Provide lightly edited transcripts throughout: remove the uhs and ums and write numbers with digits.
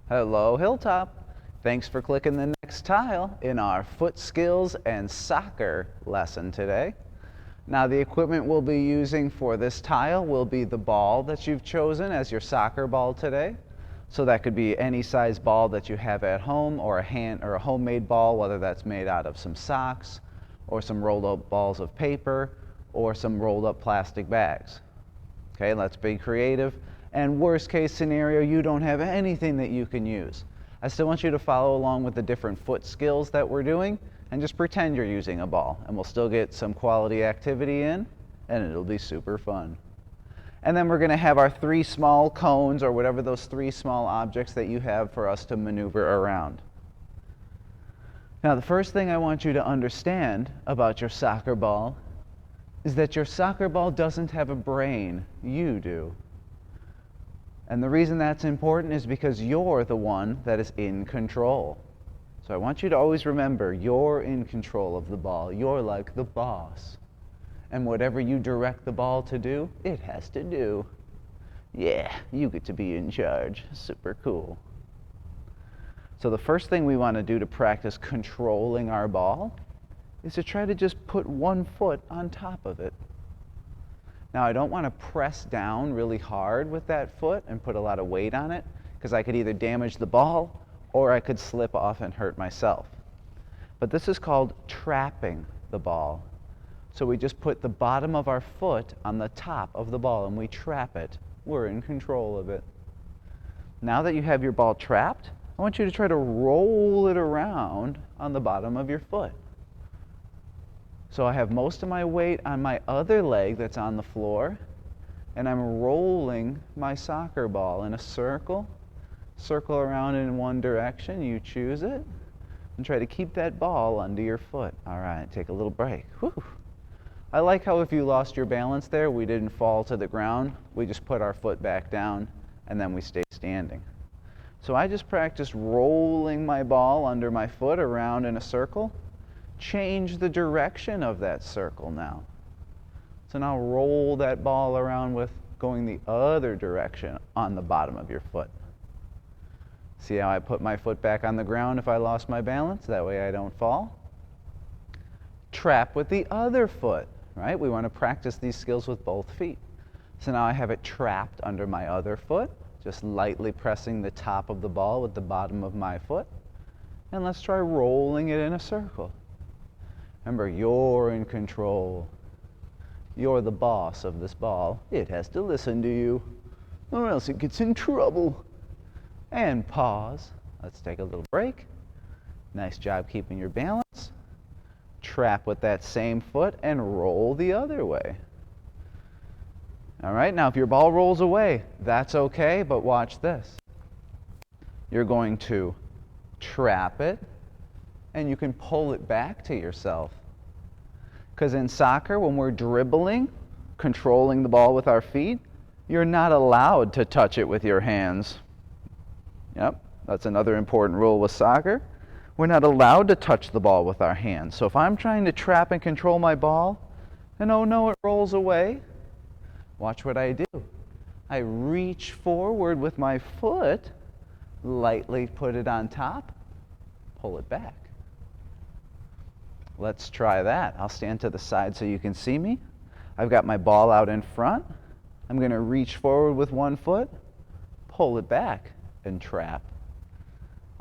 Hello, Hilltop. Thanks for clicking the next tile in our foot skills and soccer lesson today. Now the equipment we'll be using for this tile will be the ball that you've chosen as your soccer ball today. So that could be any size ball that you have at home, or a homemade ball, whether that's made out of some socks or some rolled up balls of paper or some rolled up plastic bags. Okay, let's be creative. And worst case scenario, you don't have anything that you can use. I still want you to follow along with the different foot skills that we're doing and just pretend you're using a ball, and we'll still get some quality activity in, and it'll be super fun. And then we're going to have our 3 small cones, or whatever those 3 small objects that you have for us to maneuver around. Now the first thing I want you to understand about your soccer ball is that your soccer ball doesn't have a brain, you do. And the reason that's important is because you're the one that is in control. So I want you to always remember, you're in control of the ball. You're like the boss. And whatever you direct the ball to do, it has to do. Yeah, you get to be in charge. Super cool. So the first thing we want to do to practice controlling our ball is to try to just put one foot on top of it. Now I don't want to press down really hard with that foot and put a lot of weight on it, because I could either damage the ball or I could slip off and hurt myself. But this is called trapping the ball. So we just put the bottom of our foot on the top of the ball and we trap it. We're in control of it. Now that you have your ball trapped, I want you to try to roll it around on the bottom of your foot. So I have most of my weight on my other leg that's on the floor, and I'm rolling my soccer ball in a circle around in one direction. You choose it, and try to keep that ball under your foot. All right, take a little break. Whew. I like how if you lost your balance there, we didn't fall to the ground. We just put our foot back down, and then we stay standing. So I just practiced rolling my ball under my foot around in a circle. Change the direction of that circle now. So now roll that ball around with going the other direction on the bottom of your foot. See how I put my foot back on the ground if I lost my balance? That way I don't fall. Trap with the other foot, right? We want to practice these skills with both feet. So now I have it trapped under my other foot, just lightly pressing the top of the ball with the bottom of my foot. And let's try rolling it in a circle. Remember, you're in control. You're the boss of this ball. It has to listen to you, or else it gets in trouble. And pause. Let's take a little break. Nice job keeping your balance. Trap with that same foot and roll the other way. All right, now if your ball rolls away, that's okay, but watch this. You're going to trap it, and you can pull it back to yourself. Because in soccer, when we're dribbling, controlling the ball with our feet, you're not allowed to touch it with your hands. Yep, that's another important rule with soccer. We're not allowed to touch the ball with our hands. So if I'm trying to trap and control my ball, and oh no, it rolls away, watch what I do. I reach forward with my foot, lightly put it on top, pull it back. Let's try that. I'll stand to the side so you can see me. I've got my ball out in front. I'm going to reach forward with one foot, pull it back, and trap.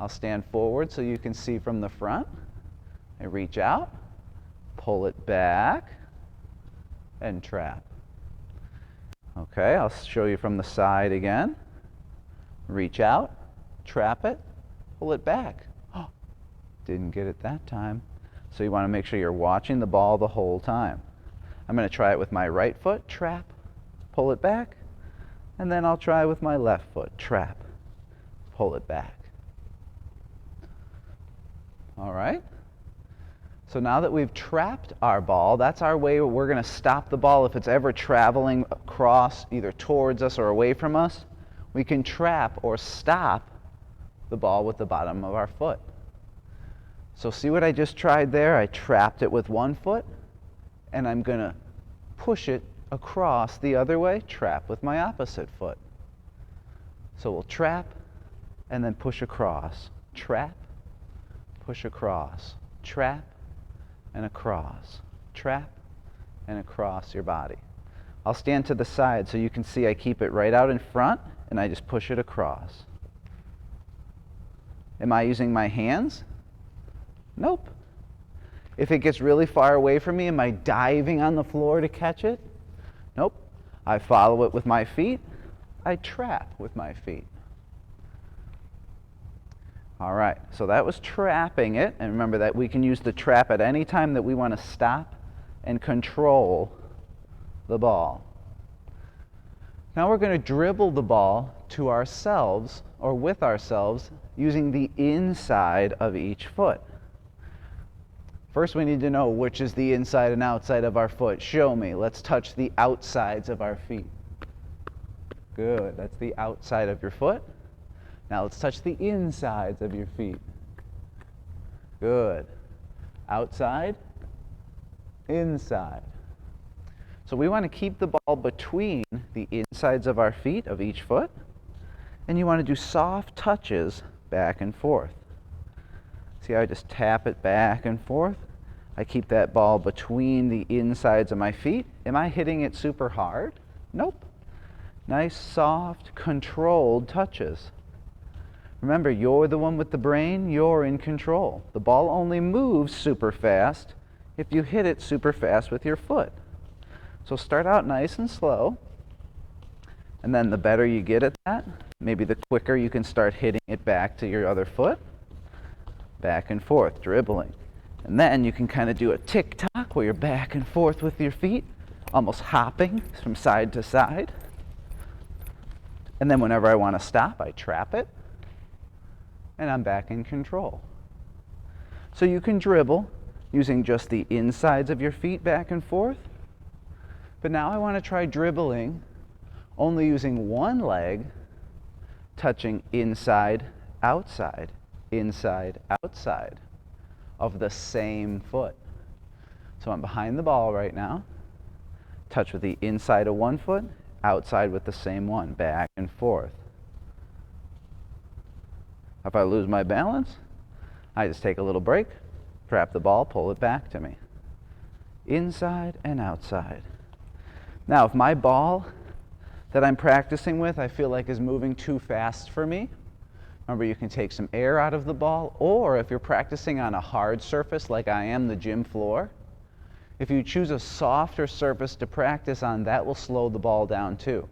I'll stand forward so you can see from the front. I reach out, pull it back, and trap. Okay, I'll show you from the side again. Reach out, trap it, pull it back. Oh, didn't get it that time. So you want to make sure you're watching the ball the whole time. I'm going to try it with my right foot, trap, pull it back, and then I'll try with my left foot, trap, pull it back. All right? So now that we've trapped our ball, that's our way we're going to stop the ball if it's ever traveling across, either towards us or away from us. We can trap or stop the ball with the bottom of our foot. So see what I just tried there? I trapped it with one foot, and I'm going to push it across the other way, trap with my opposite foot. So we'll trap, and then push across. Trap, push across. Trap, and across. Trap, and across your body. I'll stand to the side so you can see I keep it right out in front, and I just push it across. Am I using my hands? Nope. If it gets really far away from me, am I diving on the floor to catch it? Nope. I follow it with my feet. I trap with my feet. All right, so that was trapping it. And remember that we can use the trap at any time that we want to stop and control the ball. Now we're going to dribble the ball to ourselves or with ourselves using the inside of each foot. First, we need to know which is the inside and outside of our foot. Show me. Let's touch the outsides of our feet. Good. That's the outside of your foot. Now let's touch the insides of your feet. Good. Outside, inside. So we want to keep the ball between the insides of our feet of each foot, and you want to do soft touches back and forth. See how I just tap it back and forth? I keep that ball between the insides of my feet. Am I hitting it super hard? Nope. Nice, soft, controlled touches. Remember, you're the one with the brain, you're in control. The ball only moves super fast if you hit it super fast with your foot. So start out nice and slow, and then the better you get at that, maybe the quicker you can start hitting it back to your other foot. Back and forth, dribbling. And then you can kind of do a tick-tock where you're back and forth with your feet, almost hopping from side to side. And then whenever I want to stop, I trap it, and I'm back in control. So you can dribble using just the insides of your feet back and forth. But now I want to try dribbling only using one leg, touching inside, outside, inside, outside of the same foot. So I'm behind the ball right now, touch with the inside of one foot, outside with the same one, back and forth. If I lose my balance, I just take a little break, trap the ball, pull it back to me. Inside and outside. Now, if my ball that I'm practicing with I feel like is moving too fast for me, remember you can take some air out of the ball, or if you're practicing on a hard surface like I am, the gym floor, if you choose a softer surface to practice on, that will slow the ball down too.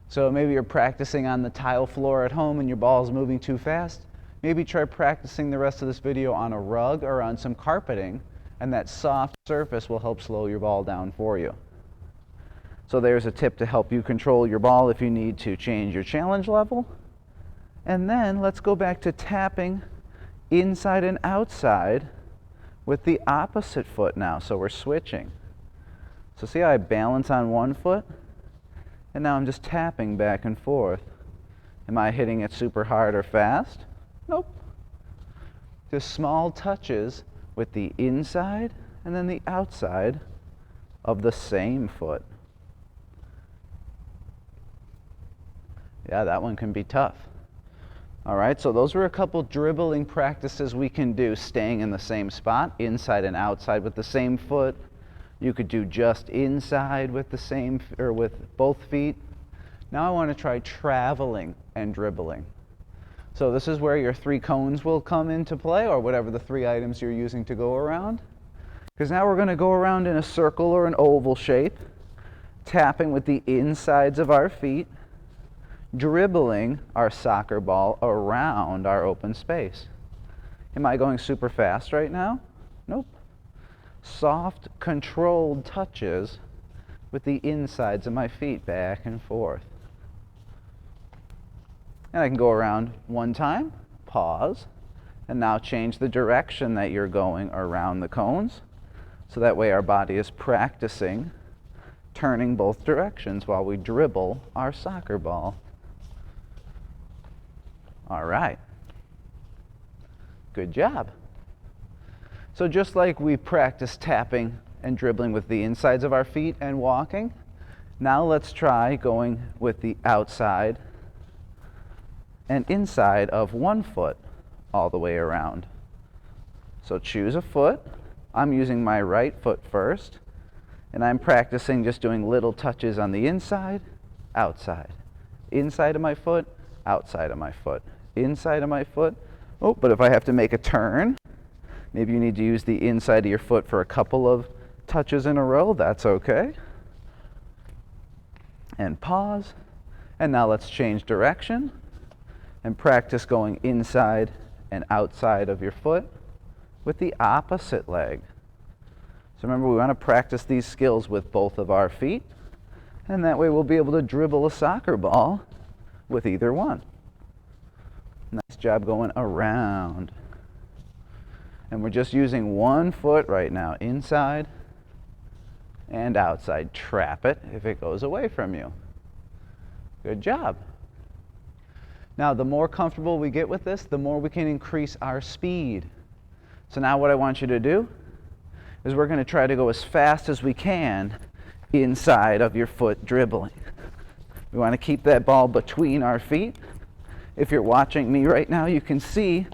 So maybe you're practicing on the tile floor at home and your ball is moving too fast. Maybe try practicing the rest of this video on a rug or on some carpeting, and that soft surface will help slow your ball down for you. So there's a tip to help you control your ball if you need to change your challenge level. And then let's go back to tapping inside and outside with the opposite foot now. So we're switching. So see how I balance on one foot? And now I'm just tapping back and forth. Am I hitting it super hard or fast? Nope. Just small touches with the inside and then the outside of the same foot. Yeah, that one can be tough. All right, so those are a couple dribbling practices we can do, staying in the same spot, inside and outside with the same foot. You could do just inside with the same, or with both feet. Now I want to try traveling and dribbling. So this is where your 3 cones will come into play, or whatever the 3 items you're using to go around. Because now we're going to go around in a circle or an oval shape, tapping with the insides of our feet, dribbling our soccer ball around our open space. Am I going super fast right now? Nope. Soft, controlled touches with the insides of my feet back and forth. And I can go around one time, pause, and now change the direction that you're going around the cones. So that way our body is practicing turning both directions while we dribble our soccer ball. All right. Good job. So just like we practiced tapping and dribbling with the insides of our feet and walking, now let's try going with the outside and inside of one foot all the way around. So choose a foot. I'm using my right foot first, and I'm practicing just doing little touches on the inside, outside. Inside of my foot, outside of my foot. Inside of my foot. Oh, but if I have to make a turn, maybe you need to use the inside of your foot for a couple of touches in a row. That's okay. And pause. And now let's change direction and practice going inside and outside of your foot with the opposite leg. So remember, we want to practice these skills with both of our feet, and that way we'll be able to dribble a soccer ball with either one. Nice job going around. And we're just using one foot right now, inside and outside. Trap it if it goes away from you. Good job. Now, the more comfortable we get with this, the more we can increase our speed. So now what I want you to do is we're going to try to go as fast as we can inside of your foot dribbling. We want to keep that ball between our feet. If you're watching me right now, you can see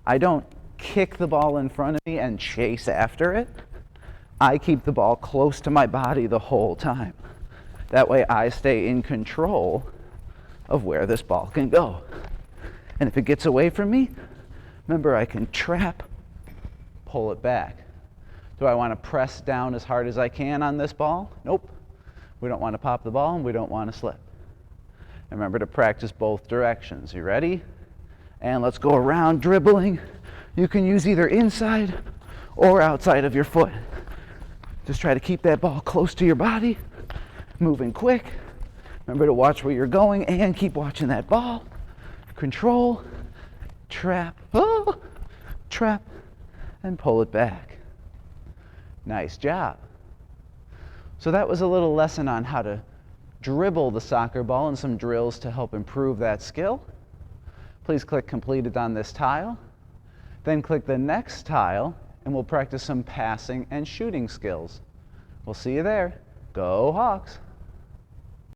I don't kick the ball in front of me and chase after it. I keep the ball close to my body the whole time. That way I stay in control of where this ball can go. And if it gets away from me, remember, I can trap, pull it back. Do I want to press down as hard as I can on this ball? Nope. We don't want to pop the ball and we don't want to slip. And remember to practice both directions. You ready? And let's go around dribbling. You can use either inside or outside of your foot. Just try to keep that ball close to your body, moving quick. Remember to watch where you're going and keep watching that ball. Control, trap, trap, and pull it back. Nice job. So that was a little lesson on how to dribble the soccer ball and some drills to help improve that skill. Please click completed on this tile. Then click the next tile and we'll practice some passing and shooting skills. We'll see you there. Go Hawks!